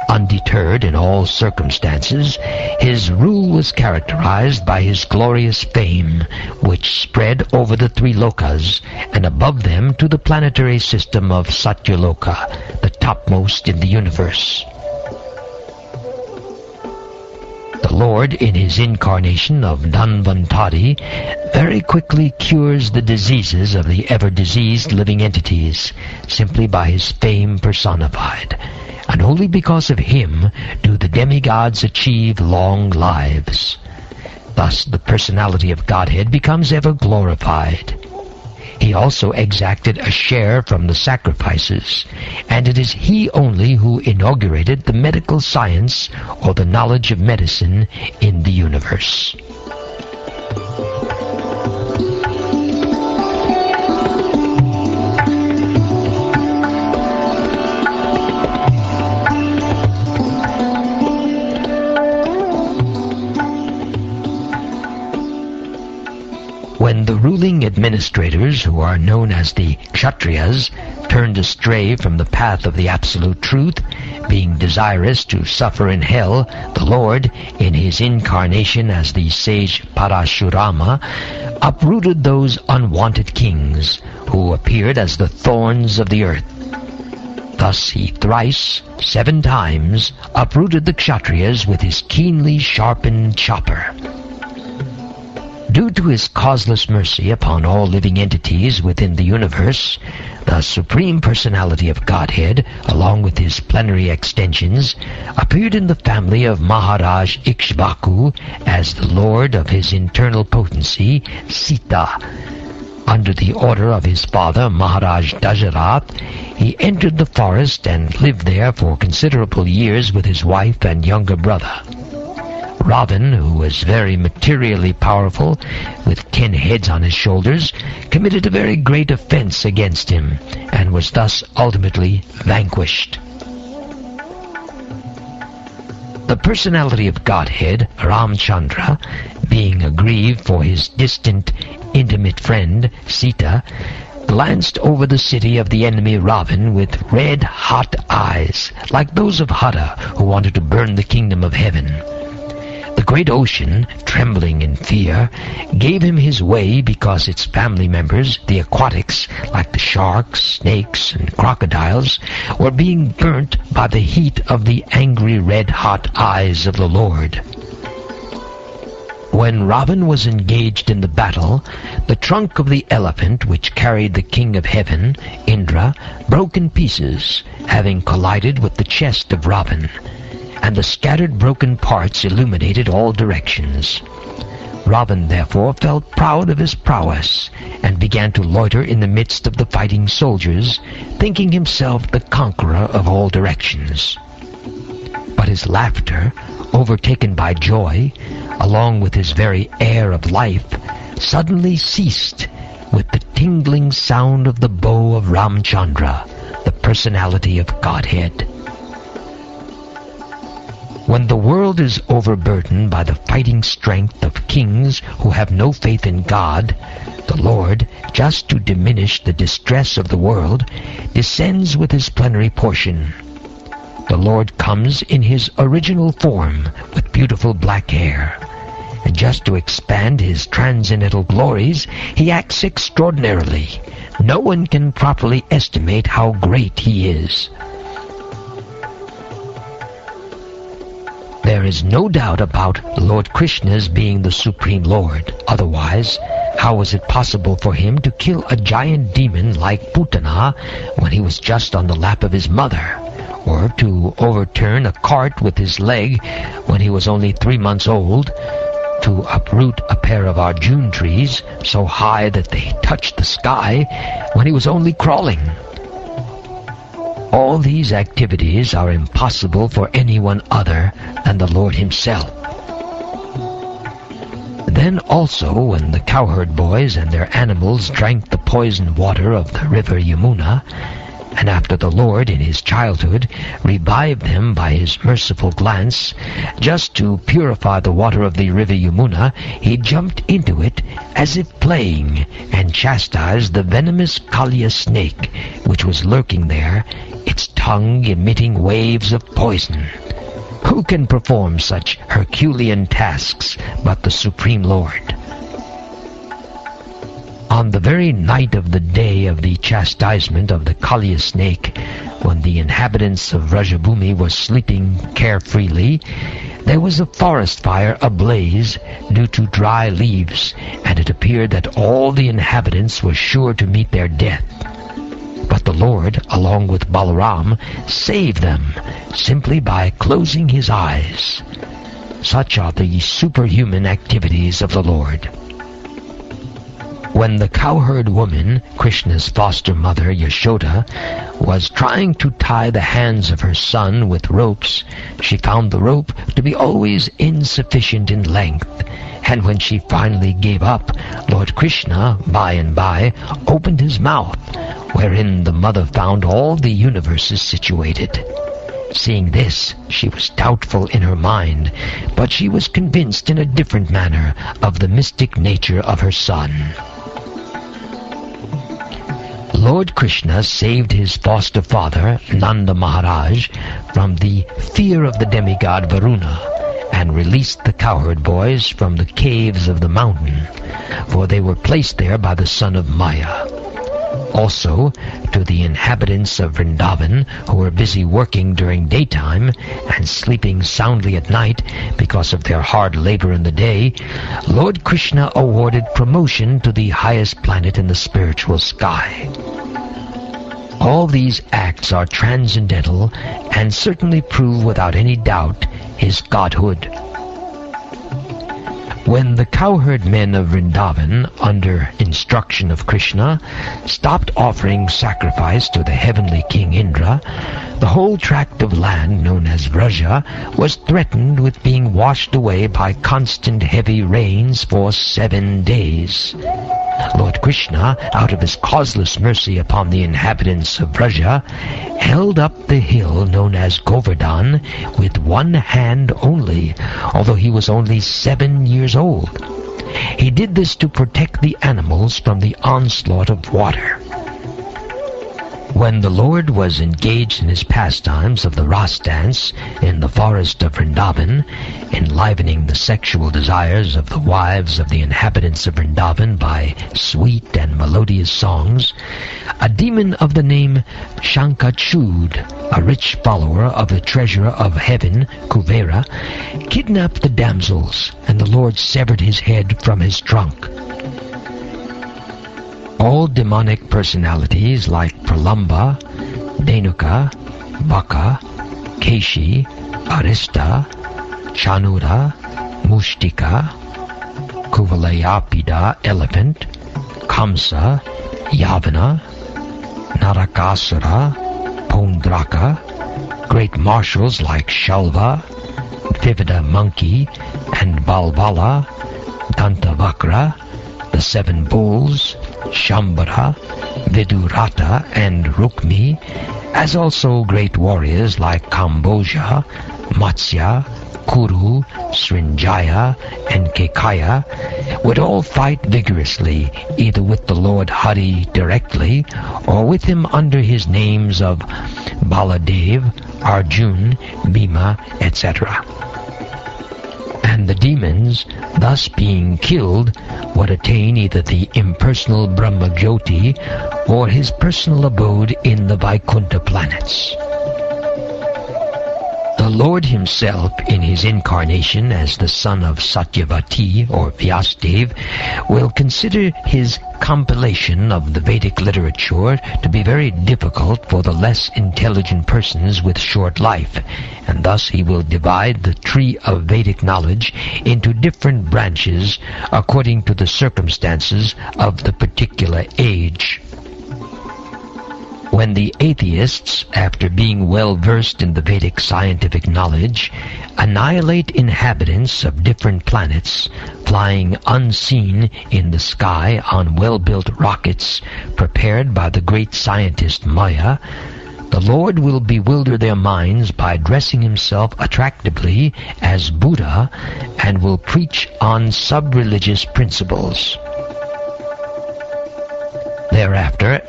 Undeterred in all circumstances, his rule was characterized by his glorious fame, which spread over the three lokas, and above them to the planetary system of Satyaloka, the topmost in the universe. The Lord, in his incarnation of Dhanvantari, very quickly cures the diseases of the ever-diseased living entities, simply by his fame personified. And only because of him do the demigods achieve long lives. Thus the personality of Godhead becomes ever glorified. He also exacted a share from the sacrifices, and it is he only who inaugurated the medical science or the knowledge of medicine in the universe. When the ruling administrators, who are known as the Kshatriyas, turned astray from the path of the absolute truth, being desirous to suffer in hell, the Lord, in his incarnation as the sage Parashurama, uprooted those unwanted kings, who appeared as the thorns of the earth. Thus he thrice, 7 times, uprooted the Kshatriyas with his keenly sharpened chopper. Due to his causeless mercy upon all living entities within the universe, the Supreme Personality of Godhead, along with his plenary extensions, appeared in the family of Maharaj Ikshvaku as the Lord of his internal potency, Sita. Under the order of his father, Maharaj Dajarath, he entered the forest and lived there for considerable years with his wife and younger brother. Ravan, who was very materially powerful, with 10 heads on his shoulders, committed a very great offense against him, and was thus ultimately vanquished. The personality of Godhead, Ramchandra, being aggrieved for his distant, intimate friend, Sita, glanced over the city of the enemy Ravan with red-hot eyes, like those of Hara, who wanted to burn the kingdom of heaven. The great ocean, trembling in fear, gave him his way because its family members, the aquatics, like the sharks, snakes, and crocodiles, were being burnt by the heat of the angry red-hot eyes of the Lord. When Ravan was engaged in the battle, the trunk of the elephant which carried the king of heaven, Indra, broke in pieces, having collided with the chest of Ravan, and the scattered broken parts illuminated all directions. Ravan therefore felt proud of his prowess, and began to loiter in the midst of the fighting soldiers, thinking himself the conqueror of all directions. But his laughter, overtaken by joy, along with his very air of life, suddenly ceased with the tingling sound of the bow of Ramchandra, the personality of Godhead. When the world is overburdened by the fighting strength of kings who have no faith in God, the Lord, just to diminish the distress of the world, descends with his plenary portion. The Lord comes in his original form with beautiful black hair, and just to expand his transcendental glories, he acts extraordinarily. No one can properly estimate how great he is. There is no doubt about Lord Krishna's being the Supreme Lord. Otherwise, how was it possible for him to kill a giant demon like Putana when he was just on the lap of his mother? Or to overturn a cart with his leg when he was only 3 months old? To uproot a pair of Arjun trees so high that they touched the sky when he was only crawling? All these activities are impossible for anyone other than the Lord himself. Then also, when the cowherd boys and their animals drank the poisoned water of the river Yamuna, and after the Lord in his childhood revived them by his merciful glance, just to purify the water of the river Yamuna, he jumped into it as if playing, and chastised the venomous Kalya snake, which was lurking there, its tongue tongue emitting waves of poison. Who can perform such Herculean tasks but the Supreme Lord? On the very night of the day of the chastisement of the Kaliya snake, when the inhabitants of Vrajabhumi were sleeping carefreely, there was a forest fire ablaze due to dry leaves, and it appeared that all the inhabitants were sure to meet their death. But the Lord, along with Balaram, saved them simply by closing his eyes. Such are the superhuman activities of the Lord. When the cowherd woman, Krishna's foster mother Yashoda, was trying to tie the hands of her son with ropes, she found the rope to be always insufficient in length, and when she finally gave up, Lord Krishna, by and by, opened his mouth, wherein the mother found all the universes situated. Seeing this, she was doubtful in her mind, but she was convinced in a different manner of the mystic nature of her son. Lord Krishna saved his foster father, Nanda Maharaj, from the fear of the demigod Varuna, and released the cowherd boys from the caves of the mountain, for they were placed there by the son of Maya. Also, to the inhabitants of Vrindavan, who were busy working during daytime and sleeping soundly at night because of their hard labor in the day, Lord Krishna awarded promotion to the highest planet in the spiritual sky. All these acts are transcendental and certainly prove without any doubt his godhood. When the cowherd men of Vrindavan, under instruction of Krishna, stopped offering sacrifice to the heavenly king Indra, the whole tract of land known as Vraja was threatened with being washed away by constant heavy rains for 7 days. Lord Krishna, out of his causeless mercy upon the inhabitants of Vraja, held up the hill known as Govardhan with one hand only, although he was only 7 years old. He did this to protect the animals from the onslaught of water. When the Lord was engaged in his pastimes of the Ras dance in the forest of Vrindavan, enlivening the sexual desires of the wives of the inhabitants of Vrindavan by sweet and melodious songs, a demon of the name Shankachud, a rich follower of the treasurer of heaven, Kuvera, kidnapped the damsels, and the Lord severed his head from his trunk. All demonic personalities like Pralamba, Denuka, Baka, Keshi, Arista, Chanura, Mushtika, Kuvalayapida, elephant, Kamsa, Yavana, Narakasura, Pondraka, great marshals like Shalva, Vivida monkey, and Balbala, Dantavakra, the 7 bulls, Shambhara, Vidurata, and Rukmi, as also great warriors like Kamboja, Matsya, Kuru, Srinjaya, and Kekaya, would all fight vigorously, either with the Lord Hari directly, or with him under his names of Baladev, Arjun, Bhima, etc. And the demons, thus being killed, would attain either the impersonal Brahma-Jyoti or his personal abode in the Vaikuntha planets. The Lord himself, in his incarnation as the son of Satyavati or Vyasadeva, will consider his compilation of the Vedic literature to be very difficult for the less intelligent persons with short life, and thus he will divide the tree of Vedic knowledge into different branches according to the circumstances of the particular age. When the atheists, after being well versed in the Vedic scientific knowledge, annihilate inhabitants of different planets, flying unseen in the sky on well-built rockets prepared by the great scientist Maya, the Lord will bewilder their minds by dressing himself attractively as Buddha and will preach on sub-religious principles. Thereafter,